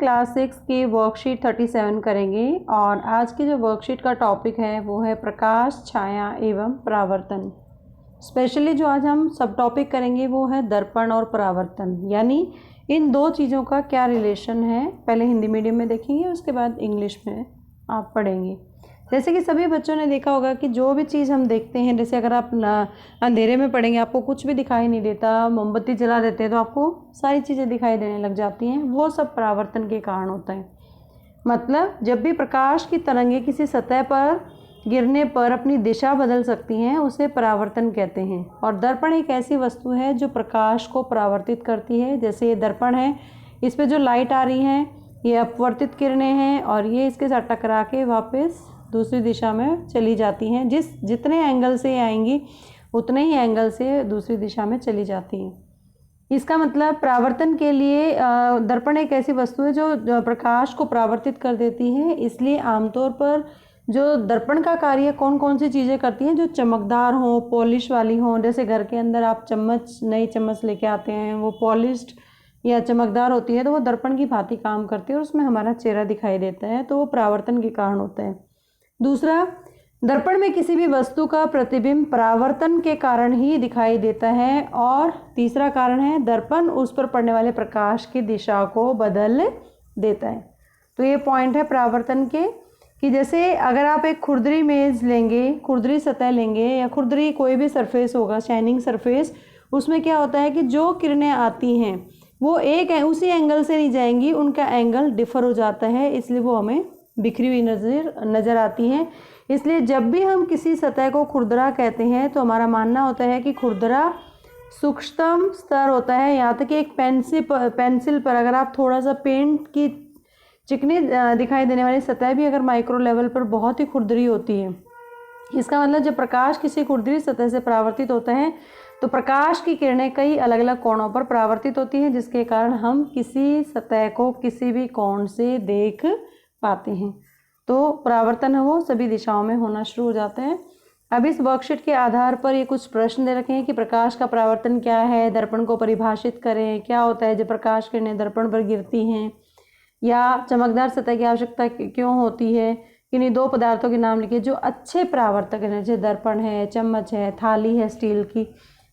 Class 6 की worksheet 37 करेंगे और आज की जो वर्कशीट का टॉपिक है वो है प्रकाश, छाया एवं परावर्तन। स्पेशली जो आज हम सब टॉपिक करेंगे वो है दर्पण और परावर्तन, यानी इन दो चीज़ों का क्या रिलेशन है। पहले हिंदी मीडियम में देखेंगे, उसके बाद इंग्लिश में आप पढ़ेंगे। जैसे कि सभी बच्चों ने देखा होगा कि जो भी चीज़ हम देखते हैं, जैसे अगर आप अंधेरे में पढ़ेंगे आपको कुछ भी दिखाई नहीं देता, मोमबत्ती जला देते हैं तो आपको सारी चीज़ें दिखाई देने लग जाती हैं, वो सब परावर्तन के कारण होता है। मतलब जब भी प्रकाश की तरंगें किसी सतह पर गिरने पर अपनी दिशा बदल सकती हैं, उसे परावर्तन कहते हैं। और दर्पण एक ऐसी वस्तु है जो प्रकाश को परावर्तित करती है। जैसे ये दर्पण है, इस पर जो लाइट आ रही है ये अपवर्तित किरणें हैं और ये इसके साथ टकरा के वापस दूसरी दिशा में चली जाती हैं। जितने एंगल से आएंगी उतने ही एंगल से दूसरी दिशा में चली जाती हैं। इसका मतलब परावर्तन के लिए दर्पण एक ऐसी वस्तु है जो प्रकाश को परावर्तित कर देती है। इसलिए आमतौर पर जो दर्पण का कार्य कौन कौन सी चीज़ें करती हैं, जो चमकदार हों, पॉलिश वाली हों। जैसे घर के अंदर आप नई चम्मच लेके आते हैं, वो पॉलिश्ड या चमकदार होती है तो वो दर्पण की भांति काम करती है और उसमें हमारा चेहरा दिखाई देता है, तो वो परावर्तन के कारण होता है। दूसरा, दर्पण में किसी भी वस्तु का प्रतिबिंब परावर्तन के कारण ही दिखाई देता है। और तीसरा कारण है दर्पण उस पर पड़ने वाले प्रकाश की दिशा को बदल देता है। तो ये पॉइंट है परावर्तन के, कि जैसे अगर आप एक खुरदरी मेज़ लेंगे, खुरदरी सतह लेंगे या खुरदरी कोई भी सरफेस होगा, शाइनिंग सरफेस, उसमें क्या होता है कि जो किरणें आती हैं वो उसी एंगल से नहीं जाएंगी, उनका एंगल डिफर हो जाता है, इसलिए वो हमें बिखरी हुई नज़र आती हैं। इसलिए जब भी हम किसी सतह को खुरदरा कहते हैं तो हमारा मानना होता है कि खुरदरा सूक्ष्मतम स्तर होता है। यहाँ तक कि एक पेंसिल पर अगर आप थोड़ा सा पेंट की चिकनी दिखाई देने वाली सतह भी अगर माइक्रो लेवल पर बहुत ही खुरदरी होती है, इसका मतलब जब प्रकाश किसी खुरदरी सतह से परावर्तित होता है तो प्रकाश की किरणें कई अलग अलग कोणों पर परावर्तित होती हैं, जिसके कारण हम किसी सतह को किसी भी कोण से देख पाते हैं। तो परावर्तन है वो सभी दिशाओं में होना शुरू हो जाते हैं। अब इस वर्कशीट के आधार पर ये कुछ प्रश्न दे रखे हैं कि प्रकाश का परावर्तन क्या है, दर्पण को परिभाषित करें, क्या होता है जब प्रकाश किरणें दर्पण पर गिरती हैं, या चमकदार सतह की आवश्यकता क्यों होती है। किन्हीं दो पदार्थों के नाम लिखिए जो अच्छे परावर्तक हैं, जैसे दर्पण है, चम्मच है, थाली है स्टील की।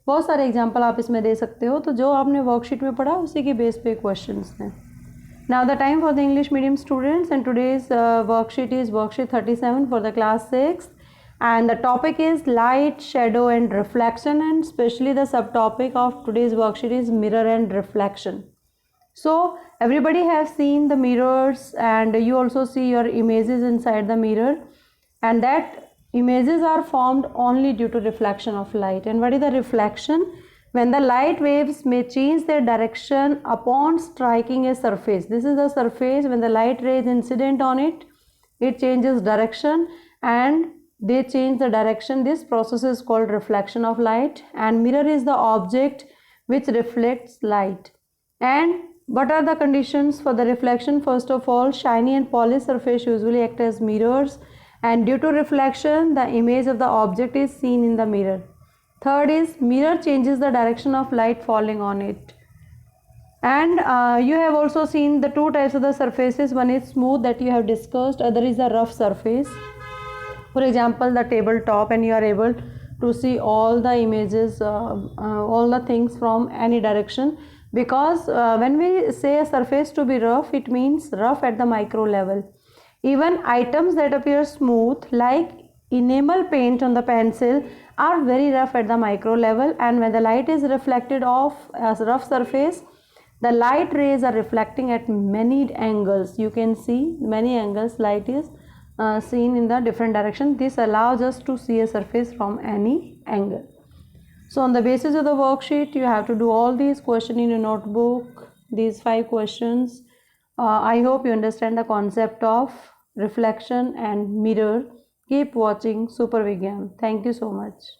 बहुत सारे एग्जाम्पल आप इसमें दे सकते हो। तो जो आपने वर्कशीट में पढ़ा उसी के बेस पे क्वेश्चंस हैं। Now the time for the English medium students, and today's worksheet is worksheet 37 for the class 6, and the topic is light, shadow and reflection, and especially the subtopic of today's worksheet is mirror and reflection. So everybody has seen the mirrors and you also see your images inside the mirror, and that images are formed only due to reflection of light. And what is the reflection? When the light waves may change their direction upon striking a surface. This is the surface. When the light rays incident on it, it changes direction and they change the direction. This process is called reflection of light. And mirror is the object which reflects light. And what are the conditions for the reflection? First of all, shiny and polished surface usually act as mirrors, and due to reflection the image of the object is seen in the mirror. Third is mirror changes the direction of light falling on it. And you have also seen the two types of the surfaces. One is smooth that you have discussed, other is a rough surface. For example, the tabletop, and you are able to see all the images, all the things from any direction, because when we say a surface to be rough, it means rough at the micro level. Even items that appear smooth like enamel paint on the pencil are very rough at the micro level, and when the light is reflected off a rough surface, the light rays are reflecting at many angles. You can see many angles light is seen in the different direction. This allows us to see a surface from any angle. So on the basis of the worksheet, you have to do all these questions in your notebook, these 5 questions. I hope you understand the concept of reflection and mirror. Keep watching Super Vigyan. Thank you so much.